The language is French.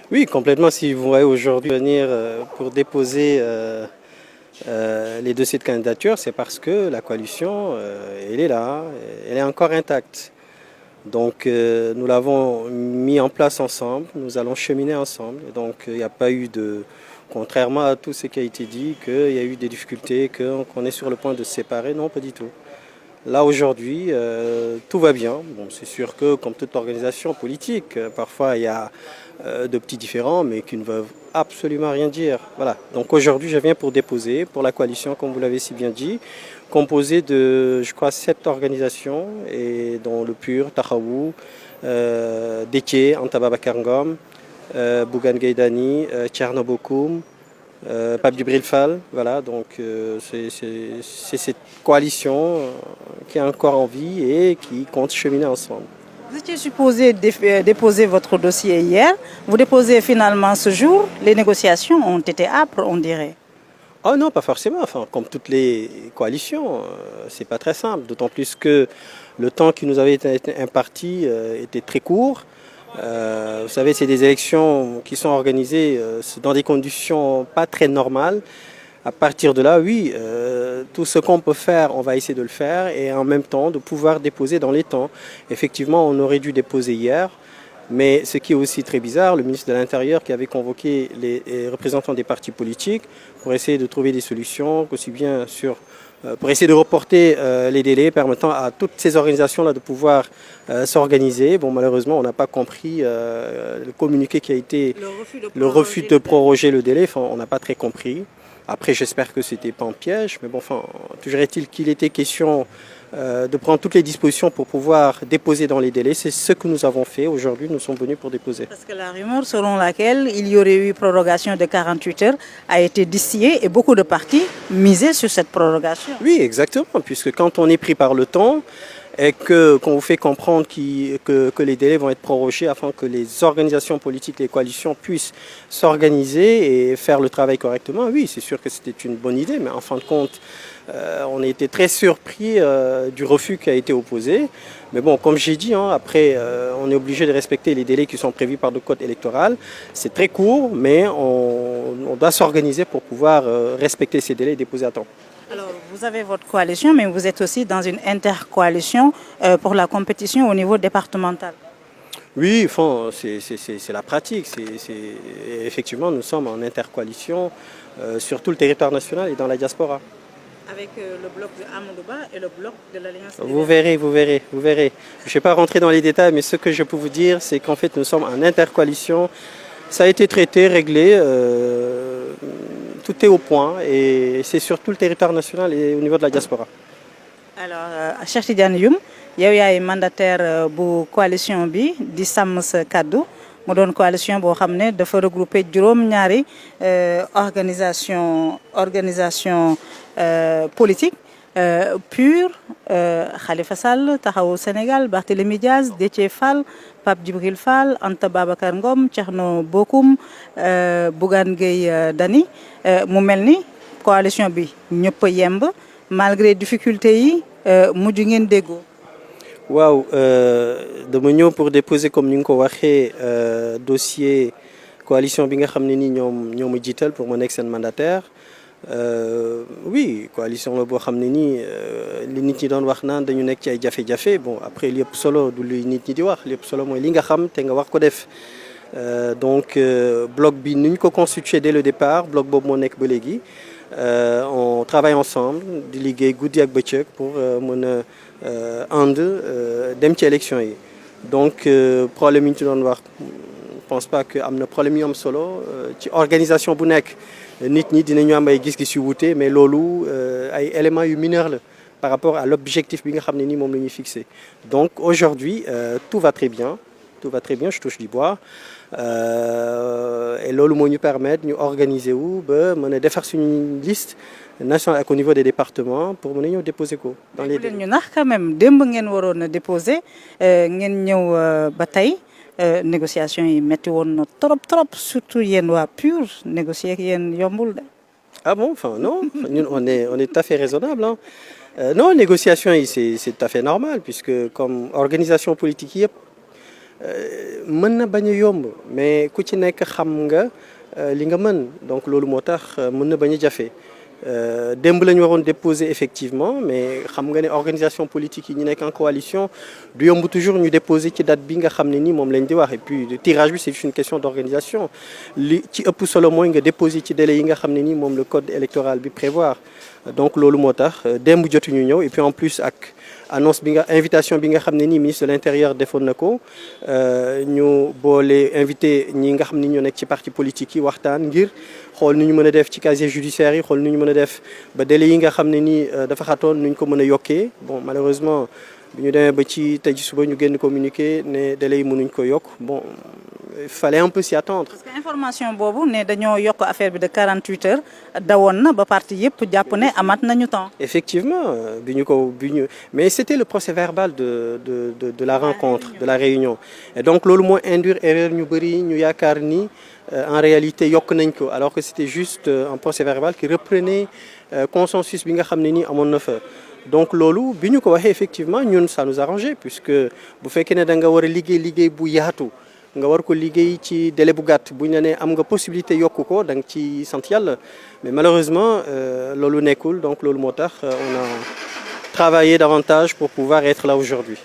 Oui, complètement. Si vous voyez aujourd'hui venir pour déposer les dossiers de candidature, c'est parce que la coalition, elle est là, elle est encore intacte. Donc nous l'avons mis en place ensemble, nous allons cheminer ensemble. Donc il n'y a pas eu de, contrairement à tout ce qui a été dit, qu'il y a eu des difficultés, qu'on est sur le point de se séparer, non, pas du tout. Là aujourd'hui, tout va bien. Bon, c'est sûr que comme toute organisation politique, parfois il y a de petits différends, mais qui ne veulent absolument rien dire. Voilà. Donc aujourd'hui, je viens pour déposer pour la coalition, comme vous l'avez si bien dit, composée de, je crois, 7 organisations, et dont le PUR, Tahaou, Détié, Antababa Ngom, Bougan Gaydani, Tchernobokoum, Pape Djibril Fall, voilà, donc c'est cette coalition qui est encore en vie et qui compte cheminer ensemble. Vous étiez supposé déposer votre dossier hier. Vous déposez finalement ce jour. Les négociations ont été âpres, on dirait. Oh non, pas forcément, enfin, comme toutes les coalitions, c'est pas très simple, d'autant plus que le temps qui nous avait été imparti était très court. Vous savez, c'est des élections qui sont organisées dans des conditions pas très normales. À partir de là, oui, tout ce qu'on peut faire, on va essayer de le faire et en même temps de pouvoir déposer dans les temps. Effectivement, on aurait dû déposer hier, mais ce qui est aussi très bizarre, le ministre de l'Intérieur qui avait convoqué les représentants des partis politiques pour essayer de trouver des solutions, aussi bien pour essayer de reporter les délais permettant à toutes ces organisations-là de pouvoir s'organiser. Bon, malheureusement, on n'a pas compris le communiqué qui a été le refus de proroger le délai. Enfin, on n'a pas très compris. Après, j'espère que ce n'était pas un piège, mais bon, enfin, toujours est-il qu'il était question de prendre toutes les dispositions pour pouvoir déposer dans les délais. C'est ce que nous avons fait. Aujourd'hui, nous sommes venus pour déposer. Parce que la rumeur selon laquelle il y aurait eu prorogation de 48 heures a été distillée et beaucoup de partis misaient sur cette prorogation. Oui, exactement, puisque quand on est pris par le temps, et qu'on vous fait comprendre que les délais vont être prorogés afin que les organisations politiques, les coalitions puissent s'organiser et faire le travail correctement, oui, c'est sûr que c'était une bonne idée, mais en fin de compte, on a été très surpris du refus qui a été opposé. Mais bon, comme j'ai dit, hein, après, on est obligé de respecter les délais qui sont prévus par le code électoral. C'est très court, mais on doit s'organiser pour pouvoir respecter ces délais et déposer à temps. Alors, vous avez votre coalition, mais vous êtes aussi dans une intercoalition pour la compétition au niveau départemental. Oui, enfin, c'est la pratique. Effectivement, nous sommes en intercoalition sur tout le territoire national et dans la diaspora. Avec le bloc de Amadouba et le bloc de l'Alliance. Vous verrez, vous verrez, vous verrez. Je ne vais pas rentrer dans les détails, mais ce que je peux vous dire, c'est qu'en fait, nous sommes en intercoalition. Ça a été traité, réglé. Tout est au point et c'est sur tout le territoire national et au niveau de la diaspora. Alors, Cheikh Tidiane Youm, yow yaay mandataire bu coalition bi di sàmm sa kàddu mu doon coalition boo xam ne dafa regrouper juróom-ñaari organisation politique PUR, Khalifa Sall Taxawu Sénégal, Barthélémy Diaz, Déthié Fall, Pape Djibril Fall, Anta Babacar Ngom, Thierno Bocoum, Bougane Gueye Dany mu mel ni coalition bi ñëpp a yemb malgré difficultés yi mujj ngeen déggoo. waaw dama ñëw pour déposer comme ni nga ko waxee dossier coalition bi nga xam ne ni ñoo ma jiital pour ma nekk seen mandataire. Oui, coalition la boo xam ne nii li nit ñi doon wax naan dañu nekk ci ay jafe-jafe bon après li ëpp solo du li nit ñi di wax li ëpp solo mooy li nga xam te nga wax ko def. Donc bloc bi ni ñu ko constitué dès le départ bloc boobu moo nekk ba léegi on travaille ensemble di liggéey guddi ak bëccëg pour mën a ànd dem ci élection yi donc problème yi ñu ci doon wax je pense pas que am na problème yu am solo ci organisation bu nekk nit ñi dinañu am ay gis-gis yu wuute mais loolu ay éléments yu mineurs la par rapport à l'objectif bi nga xam ne ni moom la ñuy fixé donc aujourd'hui tout va très bien je touche du bois et loolu moo ñu permettre ñu organiser wu ba mën a defar suñu liste nationale ak au niveau des départements pour mën a ñëw déposer ko. dans les ñu nax quand même démb ngeen waroon a déposer ngeen ñëw ba tey négociation yi métti woon na trop surtout yéen waa PUR négocier ak yéen yombul de. Ah bon, enfin non, ñun on est tout à fait raisonnable hein. Non, négociation yi c'est tout à fait normal puisque comme organisation politique yëpp mën na bañ a yomb mais ku ci nekk xam nga li nga mën donc loolu moo tax mën na bañ a jafe. Démb la ñu waroon déposer effectivement mais xam nga ne organisation politique yi ñu nekk en coalition du yomb toujours ñu déposer ci date bi nga xam ne nii moom lañ di wax et puis le tirage bi c'est juste une question d'organisation li ci ëpp solo mooy nga déposer ci délai yi nga xam ne nii moom le code électoral bi prévoir donc loolu moo tax démb jotuñu ñëw et puis en plus ak annonce bi nga invitation bi nga xam ne nii ministre de l'intérieur defoon na ko ñu boole invité ñi nga xam ni ñoo nekk ci parti politique yi waxtaan ngir xool nu ñu mën a def ci casier judiciaire yi xool nu ñu mën a def ba délai yi nga xam ne nii dafa xatoon nu ñu ko mën a yokkee bon malheureusement bi ñu demee ba ci tey suba ñu génn communiqué ne délai yi mënuñ ko yokk bon il fallait un peu s'y attendre. Parce que information boobu ne dañoo yokk affaire bi de 48 heures dawoon na ba parti yëpp jàpp ne amaat nañu temps. Effectivement mais c'était le procès verbal de la rencontre de la réunion et donc loolu moo induire erreur ñu bëri ñu yaakaar ni en réalité yokk nañ ko alors que c'était juste un procès verbal qui reprenait consensus bi nga xam ne nii amoon na fa. donc loolu bi ñu ko waxee effectivement ñun ça nous arrangeait puisque bu fekkee ne da nga war a liggéey bu yaatu. nga war ko liggéey ci délai bu gàtt bu ñu la nee am nga possibilité yokku ko da nga ci sant yàlla mais malheureusement loolu nekkul donc loolu moo tax on a travaillé davantage pour pouvoir être là aujourd'hui